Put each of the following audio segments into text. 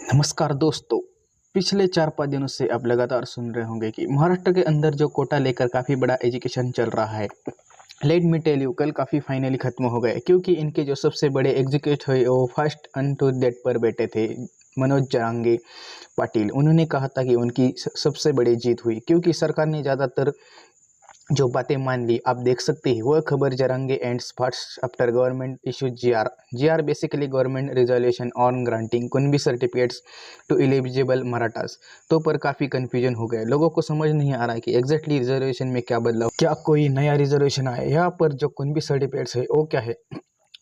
नमस्कार दोस्तों। पिछले 4-5 दिनों से आप लगातार सुन रहे होंगे कि महाराष्ट्र के अंदर जो कोटा लेकर काफ़ी बड़ा एजुकेशन चल रहा है। लेट मी टेल यू, कल काफ़ी फाइनली ख़त्म हो गए क्योंकि इनके जो सबसे बड़े एग्जीक्यूट हुए वो फर्स्ट अन टू डेट पर बैठे थे। मनोज जरांगे पाटिल, उन्होंने कहा था कि उनकी सबसे बड़ी जीत हुई क्योंकि सरकार ने ज़्यादातर जो बातें मान ली। आप देख सकते हैं वह खबर Jarange ends first after government issue GR basically government resolution on granting Kunbi certificates to eligible Marathas. तो पर काफ़ी कन्फ्यूजन हो गया, लोगों को समझ नहीं आ रहा है कि एग्जैक्टली रिजर्वेशन में क्या बदलाव, क्या कोई नया रिजर्वेशन आया, यहाँ पर जो कुनबी सर्टिफिकेट्स है वो क्या है,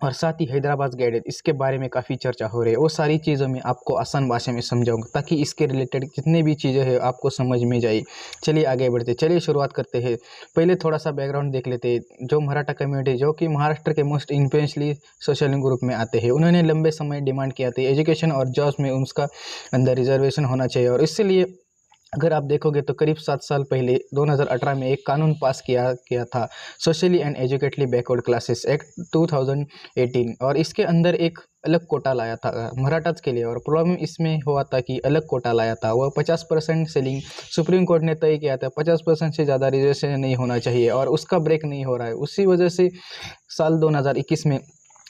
और साथ ही हैदराबाद गाइडेड इसके बारे में काफ़ी चर्चा हो रही है। वो सारी चीज़ों में आपको आसान भाषा में समझाऊंगा ताकि इसके रिलेटेड जितनी भी चीज़ें हैं आपको समझ में जाए। चलिए आगे बढ़ते, चलिए शुरुआत करते हैं। पहले थोड़ा सा बैकग्राउंड देख लेते हैं। जो मराठा कम्युनिटी जो कि महाराष्ट्र के मोस्ट इन्फ्लुएंशली सोशल ग्रुप में आते हैं, उन्होंने लंबे समय डिमांड किया था एजुकेशन और जॉब्स में उसका अंदर रिजर्वेशन होना चाहिए। और इसलिए अगर आप देखोगे तो करीब 7 साल पहले 2018 में एक कानून पास किया गया था, socially and educatedly backward classes act 2018, और इसके अंदर एक अलग कोटा लाया था मराठास के लिए। और प्रॉब्लम इसमें हुआ था कि अलग कोटा लाया था वह 50% सेलिंग सुप्रीम कोर्ट ने तय किया था 50% से ज़्यादा रिजर्वेशन नहीं होना चाहिए, और उसका ब्रेक नहीं हो रहा है। उसी वजह से साल 2021 में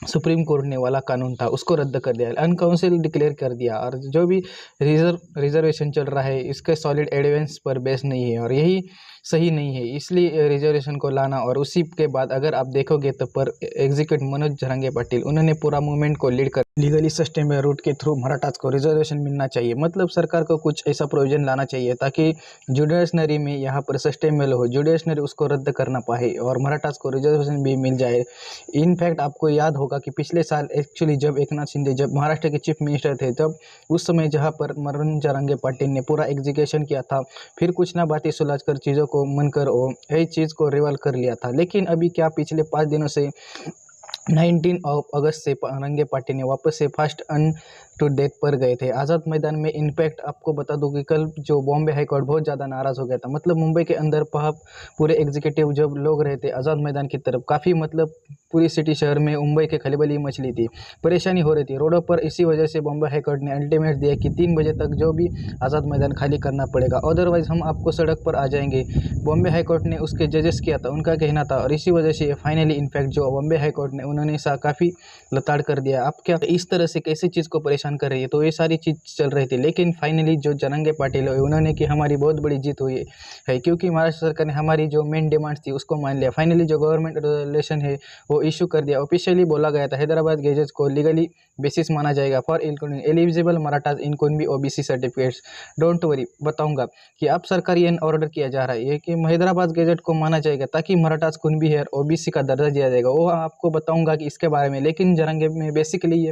सुप्रीम कोर्ट ने वाला कानून था उसको रद्द कर दिया, अनकाउंसिल डिक्लेयर कर दिया। और जो भी रिजर्वेशन चल रहा है इसके सॉलिड एविडेंस पर बेस नहीं है और यही सही नहीं है, इसलिए रिजर्वेशन को लाना। और उसी के बाद अगर आप देखोगे तो पर एग्जीक्यूटिव मनोज जरांगे पाटिल उन्होंने पूरा मूवमेंट को लीड कर लीगली सस्टेनेबल रूट के थ्रू मराठास को रिजर्वेशन मिलना चाहिए। मतलब सरकार को कुछ ऐसा प्रोविजन लाना चाहिए ताकि जुडिशनरी में यहाँ पर सस्टेनेबल हो, जुडिशनरी उसको रद्द करना पाए और मराठास को रिजर्वेशन भी मिल जाए। इनफैक्ट आपको याद होगा कि पिछले साल एक्चुअली जब एकनाथ शिंदे जब महाराष्ट्र के चीफ मिनिस्टर थे, तब उस समय जहाँ पर मनोज जरांगे पाटिल ने पूरा एग्जीक्यूशन किया था, फिर कुछ ना बातें सुलझ कर चीज़ों को मन कर वो यही चीज़ को रिवॉल्व कर लिया था। लेकिन अभी क्या पिछले 5 दिनों से 19 अगस्त से जरांगे पाटिल ने वापस से फर्स्ट अन टू डेथ पर गए थे आज़ाद मैदान में। इनफैक्ट आपको बता दूं कि कल जो बॉम्बे हाई कोर्ट बहुत ज़्यादा नाराज़ हो गया था। मतलब मुंबई के अंदर पूरे एग्जीक्यूटिव जब लोग रहते आज़ाद मैदान की तरफ, काफ़ी मतलब पूरी सिटी शहर में मुंबई के खलबली मचली थी, परेशानी हो रही थी रोडों पर। इसी वजह से बॉम्बे हाई कोर्ट ने अल्टीमेट दिया कि 3 बजे तक जो भी आज़ाद मैदान खाली करना पड़ेगा, अदरवाइज़ हम आपको सड़क पर आ जाएंगे। बॉम्बे हाई कोर्ट ने उसके जजेस किया था, उनका कहना था, और इसी वजह से फाइनली इनफैक्ट जो बॉम्बे हाई कोर्ट ने उन्होंने काफ़ी लताड़ कर दिया। अब क्या इस तरह से कैसी चीज़ को परेशान कर रही है, तो ये सारी चीज़ चल रही थी। लेकिन फाइनली जो जरांगे पाटिल है उन्होंने कि हमारी बहुत बड़ी जीत हुई है क्योंकि महाराष्ट्र सरकार ने हमारी जो मेन डिमांड्स थी उसको मान लिया। फाइनली जो गवर्नमेंट रेजोल्यूशन है वो इशू कर दिया। ऑफिशियली बोला गया था हैदराबाद गैजेट्स को लीगली बेसिस माना जाएगा for eligible Marathas in कुनबी OBC certificates. Don't worry, बताऊंगा कि अब सरकारी एन ऑर्डर किया जा रहा है कि हैदराबाद गैजेट को माना जाएगा ताकि मराठास कुनबी है ओबीसी का दर्जा दिया जाएगा, वो आपको बताऊंगा कि इसके बारे में। लेकिन जरांगे में बेसिकली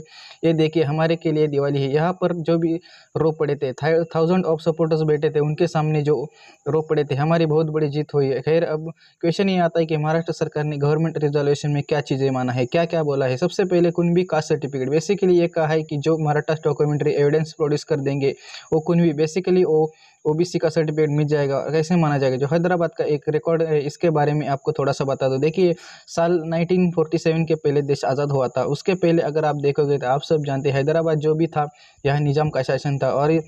ये देखिए हमारे के लिए दिवाली है। यहाँ पर जो भी रो पड़े थे, 1000 ऑफ सपोर्टर्स बैठे थे, उनके सामने जो रो पड़े थे, हमारी बहुत बड़ी जीत हुई है। खैर अब क्वेश्चन ये आता है कि महाराष्ट्र सरकार ने गवर्नमेंट रिजोल्यूशन में क्या चीज़ें माना है, क्या क्या बोला है। सबसे पहले कुनबी कास्ट सर्टिफिकेट, बेसिकली ये कहा है कि जो मराठा डॉक्यूमेंट्री एविडेंस प्रोड्यूस कर देंगे वो कुनबी बेसिकली वो ओबीसी का सर्टिफिकेट मिल जाएगा। कैसे माना जाएगा, जो हैदराबाद का एक रिकॉर्ड है इसके बारे में आपको थोड़ा सा बता दो। देखिए साल 1947 के पहले देश आज़ाद हुआ था, उसके पहले अगर आप देखोगे तो आप सब जानते हैं हैदराबाद जो भी था यह निज़ाम का शासन था। और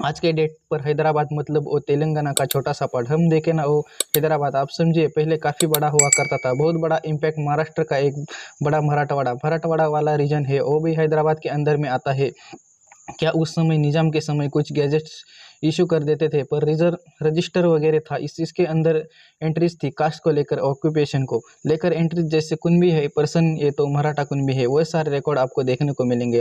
आज के डेट पर हैदराबाद मतलब वो तेलंगाना का छोटा सा पार्ट। हम देखें ना, वो हैदराबाद आप समझिए पहले काफ़ी बड़ा हुआ करता था, बहुत बड़ा। इम्पैक्ट महाराष्ट्र का एक बड़ा मराठवाड़ा वाला रीजन है वो भी हैदराबाद के अंदर में आता है। क्या उस समय निज़ाम के समय कुछ गैजेट्स इशू कर देते थे पर रजिस्टर वगैरह था, इसके अंदर एंट्रीज थी कास्ट को लेकर, ऑक्यूपेशन को लेकर एंट्रीज, जैसे कुनबी है पर्सन, ये तो मराठा कुनबी है, वह सारे रिकॉर्ड आपको देखने को मिलेंगे।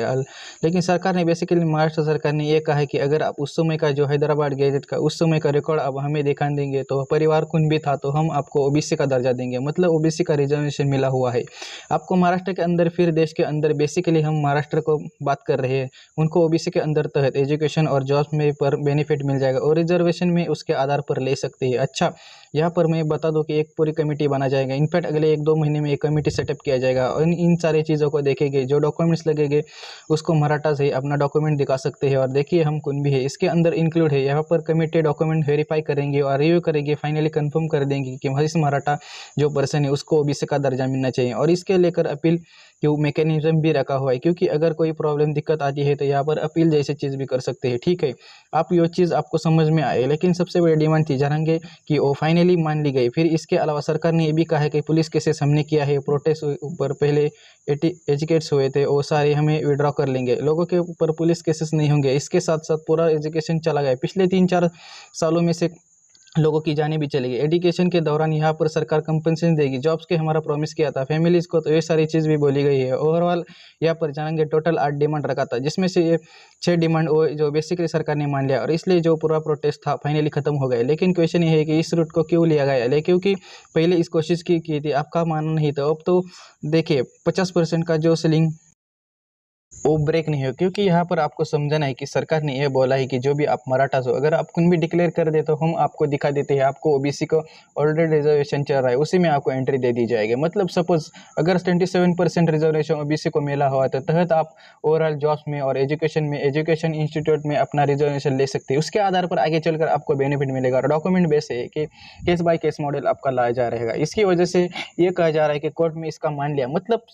लेकिन सरकार ने बेसिकली महाराष्ट्र सरकार ने यह कहा है कि अगर आप उस समय का जो हैदराबाद गैजेट का उस समय का रिकॉर्ड आप हमें दिखा देंगे तो परिवार कुनबी था तो हम आपको ओबीसी का दर्जा देंगे, मतलब ओबीसी का रिजर्वेशन मिला हुआ है आपको महाराष्ट्र के अंदर। फिर देश के अंदर बेसिकली हम महाराष्ट्र को बात कर रहे हैं, उनको ओबीसी के अंदर तहत एजुकेशन और जॉब्स में पर बेनिफिट मिल जाएगा और रिजर्वेशन में उसके आधार पर ले सकते हैं। अच्छा, यहाँ पर मैं बता दूं कि एक पूरी कमेटी बना जाएगा। इनफैक्ट अगले 1-2 महीने में एक कमेटी सेटअप किया जाएगा और इन सारी चीज़ों को देखेंगे। जो डॉक्यूमेंट्स लगेंगे उसको मराठा से अपना डॉक्यूमेंट दिखा सकते हैं और देखिए हम कुनबी है इसके अंदर इंक्लूड है। यहाँ पर कमेटी डॉक्यूमेंट वेरीफाई करेंगे और रिव्यू करेंगे, फाइनली कंफर्म कर देंगे कि इस मराठा जो पर्सन है उसको ओबीसी का दर्जा मिलना चाहिए। और इसके लेकर अपील क्यों मैकेनिज्म भी रखा हुआ है, क्योंकि अगर कोई प्रॉब्लम दिक्कत आती है तो यहाँ पर अपील जैसी चीज़ भी कर सकते हैं। ठीक है, आप ये चीज़ आपको समझ में आए, लेकिन सबसे बड़ी डिमांड थी जारंगे कि वो फाइनली मान ली गई। फिर इसके अलावा सरकार ने ये भी कहा है कि पुलिस केसेस हमने किया है, प्रोटेस्ट ऊपर पहले एजुकेट्स हुए थे वो सारे हमें विड्रॉ कर लेंगे, लोगों के ऊपर पुलिस केसेस नहीं होंगे। इसके साथ साथ पूरा एजुकेशन चला गया, पिछले 3-4 सालों में से लोगों की जानें भी चलेगी। एजुकेशन के दौरान यहाँ पर सरकार कंपनसेशन देगी, जॉब्स के हमारा प्रॉमिस किया था फैमिलीज़ को, तो ये सारी चीज़ भी बोली गई है। ओवरऑल यहाँ पर जानेंगे टोटल 8 डिमांड रखा था, जिसमें से ये 6 डिमांड वो जो बेसिकली सरकार ने मान लिया, और इसलिए जो पूरा प्रोटेस्ट था फाइनली खत्म हो गया। लेकिन क्वेश्चन ये है कि इस रूट को क्यों लिया गया, लेकिन क्योंकि पहले इस कोशिश की थी, आपका मानना नहीं था। अब तो देखिए 50% का जो सीलिंग वो ब्रेक नहीं हो, क्योंकि यहाँ पर आपको समझना है कि सरकार ने यह बोला है कि जो भी आप मराठास हो, अगर आप कुछ भी डिक्लेयर कर दे तो हम आपको दिखा देते हैं आपको ओबीसी को ऑलरेडी रिजर्वेशन चल रहा है, उसी में आपको एंट्री दे दी जाएगी। मतलब सपोज अगर 27% रिजर्वेशन ओबीसी को मिला हुआ तो तहत आप ओवरऑल जॉब्स में और एजुकेशन इंस्टीट्यूट में अपना रिजर्वेशन ले सकते हैं। उसके आधार पर आगे चलकर आपको बेनिफिट मिलेगा, और डॉक्यूमेंट बेस है कि केस बाय केस मॉडल आपका लाया जा रहेगा। इसकी वजह से ये कहा जा रहा है कि कोर्ट में इसका मान लिया। मतलब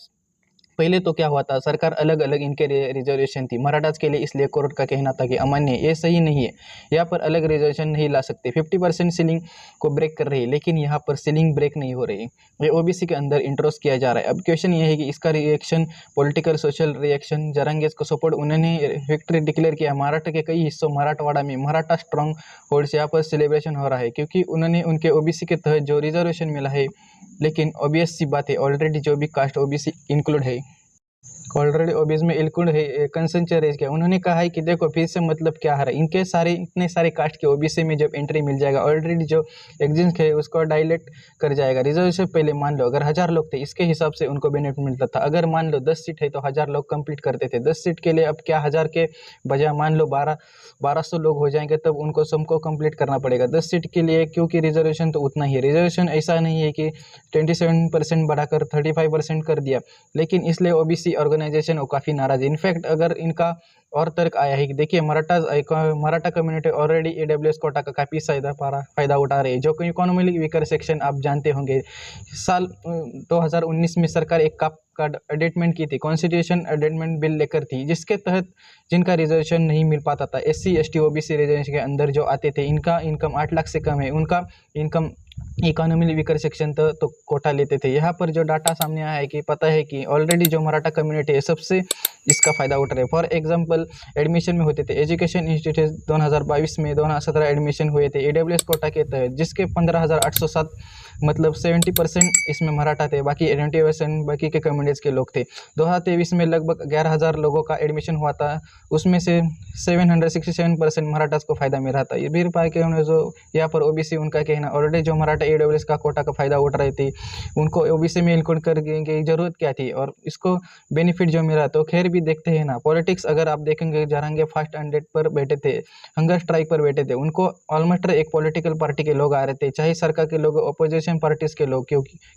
पहले तो क्या हुआ था, सरकार अलग अलग इनके रिजर्वेशन थी मराठास के लिए, इसलिए कोर्ट का कहना था कि अमान्य है, ये सही नहीं है, यहाँ पर अलग रिजर्वेशन नहीं ला सकते। 50% सीलिंग को ब्रेक कर रही है, लेकिन यहाँ पर सीलिंग ब्रेक नहीं हो रही, ये ओबीसी के अंदर इंट्रोस किया जा रहा है। अब क्वेश्चन ये है कि इसका रिएक्शन, पॉलिटिकल सोशल रिएक्शन, जरांगेज को सपोर्ट, उन्होंने विक्ट्री डिक्लेयर किया। महाराष्ट्र के कई हिस्सों मराठवाड़ा में मराठा स्ट्रॉन्ग होल्ड से यहाँ पर सेलिब्रेशन हो रहा है, क्योंकि उन्होंने उनके ओबीसी के तहत जो रिजर्वेशन मिला है। लेकिन ऑब्वियस सी बात है, ऑलरेडी जो भी कास्ट ओबीसी इंक्लूड है, ऑलरेडी ओबीसी में इंक्लूड है, कंसेंट रेज किया। उन्होंने कहा है कि देखो फिर से मतलब क्या है, इनके सारे इतने सारे कास्ट के ओबीसी में जब एंट्री मिल जाएगा, ऑलरेडी जो एग्जिस्ट है उसको डायलेट कर जाएगा। रिजर्वेशन पहले मान लो अगर 1000 लोग थे, इसके हिसाब से उनको बेनिफिट मिलता था। अगर मान लो 10 सीट है तो 1000 लोग कंप्लीट करते थे। 10 सीट के लिए अब क्या 1000 के बजाय मान लो 1200 लोग हो जाएंगे, तब उनको सबको कंप्लीट करना पड़ेगा 10 सीट के लिए, क्योंकि रिजर्वेशन तो उतना ही है। रिजर्वेशन ऐसा नहीं है कि 27% बढ़ाकर 35% कर दिया, लेकिन इसलिए ओबीसी ऑर्गेनाइजेशन वो काफ़ी नाराज है। इनफैक्ट अगर इनका और तर्क आया है कि देखिए Maratha community already EWS quota का काफ़ी फ़ायदा उठा रही है, जो कि इकोनॉमिकली वीकर सेक्शन आप जानते होंगे। साल 2019 में सरकार एक का अडेटमेंट की थी, कॉन्स्टिट्यूशन अडेटमेंट बिल लेकर थी, जिसके तहत जिनका रिजर्वेशन नहीं मिल पाता था, SC ST OBC रिजर्वेशन के अंदर जो आते थे, इनका इनकम 8 लाख से कम है, उनका इनकम इकोनॉमिकली वीकर सेक्शन तो कोटा लेते थे। यहाँ पर जो डाटा सामने आया है कि पता है कि ऑलरेडी जो मराठा कम्युनिटी है सबसे इसका फ़ायदा उठा रहे हैं। फॉर एग्जांपल एडमिशन में होते थे, एजुकेशन इंस्टीट्यूट 2022 में 2017 एडमिशन हुए थे ईडब्ल्यूएस कोटा के तहत, जिसके 15,807 मतलब 70% इसमें मराठा थे, बाकी 20% बाकी के कम्युनिटीज़ के लोग थे। 2023 में लगभग 11,000 लोगों का एडमिशन हुआ था, उसमें से 767% मराठास को फ़ायदा मिल रहा था। ये भी पाए कि उन्हें जो यहाँ पर ओबीसी उनका कहना ऑलरेडी जो मराठा ईडब्ल्यूएस का कोटा का फ़ायदा उठ रहे थे, उनको ओबीसी में इंक्लूड करने की ज़रूरत क्या थी, और इसको बेनिफिट जो मिला। तो खैर भी देखते हैं ना, पॉलिटिक्स अगर आप देखेंगे, जारंगे फर्स्ट 100 पर बैठे थे, हंगर स्ट्राइक पर बैठे थे, उनको ऑलमोस्ट एक पॉलिटिकल पार्टी के लोग आ रहे थे, चाहे सरकार के लोग, अपोजिशन पार्टीज के लोग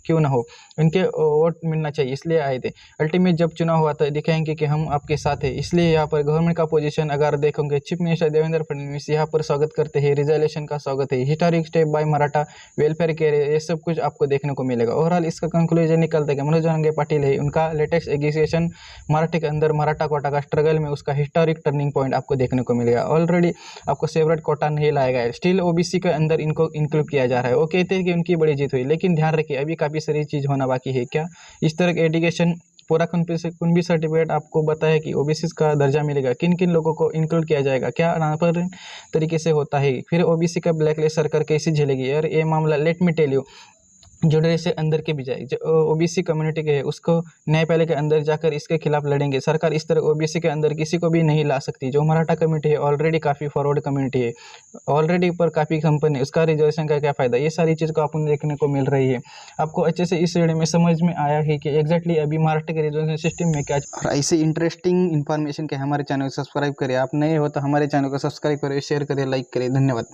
क्यों ना हो, इनके वोट मिलना चाहिए इसलिए आए थे। अल्टीमेट जब चुनाव हुआ तो दिखाएंगे कि हम आपके साथ हैं। इसलिए यहाँ पर गवर्नमेंट का पोजीशन अगर देखोगे, चीफ मिनिस्टर देवेंद्र फडणवीस यहाँ पर स्वागत करते हैं, रिजर्वेशन का स्वागत है, historic step by Maratha welfare care, ये सब कुछ आपको देखने को मिलेगा। ओवरऑल इसका कंक्लूजन निकलता है कि मनोज जरांगे पाटिल है, उनका लेटेस्ट एग्जीक्यूशन मराठी के अंदर मराठा कोटा का स्ट्रगल में उसका हिस्टोरिक टर्निंग पॉइंट आपको देखने को मिलेगा। ऑलरेडी आपको सेपरेट कोटा नहीं लाया गया है, स्टिल ओबीसी के अंदर इनको इंक्लूड किया जा रहा है। वो कहते हैं कि उनकी बड़ी जीत हुई, लेकिन ध्यान रखिए अभी काफ़ी सारी चीज़ होना बाकी है। क्या इस तरह के एजुकेशन पूरा कुनबी सर्टिफिकेट आपको बताया कि ओबीसी का दर्जा मिलेगा, किन किन लोगों को इंक्लूड किया जाएगा, क्या यहाँ पर तरीके से होता है, फिर ओबीसी का ब्लैकलिस्ट सरकार कैसे झेलेगी। और ये मामला लेट मी टेल यू, जुड़े से अंदर के भी जाए, जो ओबीसी कम्युनिटी के है उसको न्यायपालिका के अंदर जाकर इसके खिलाफ लड़ेंगे। सरकार इस तरह ओबीसी के अंदर किसी को भी नहीं ला सकती। जो मराठा कम्युनिटी है ऑलरेडी काफ़ी फॉरवर्ड कम्युनिटी है, ऑलरेडी ऊपर काफ़ी कंपनी, उसका रिजर्वेशन का क्या फ़ायदा, ये सारी चीज़ को आपको देखने को मिल रही है। आपको अच्छे से इस वीडियो में समझ में आया है कि एग्जैक्टली अभी महाराष्ट्र के रिजर्वेशन सिस्टम में क्या। और ऐसे इंटरेस्टिंग इन्फॉर्मेशन के हमारे चैनल को सब्सक्राइब करें, आप नए हो तो हमारे चैनल को सब्सक्राइब करें, शेयर करें, लाइक करें। धन्यवाद।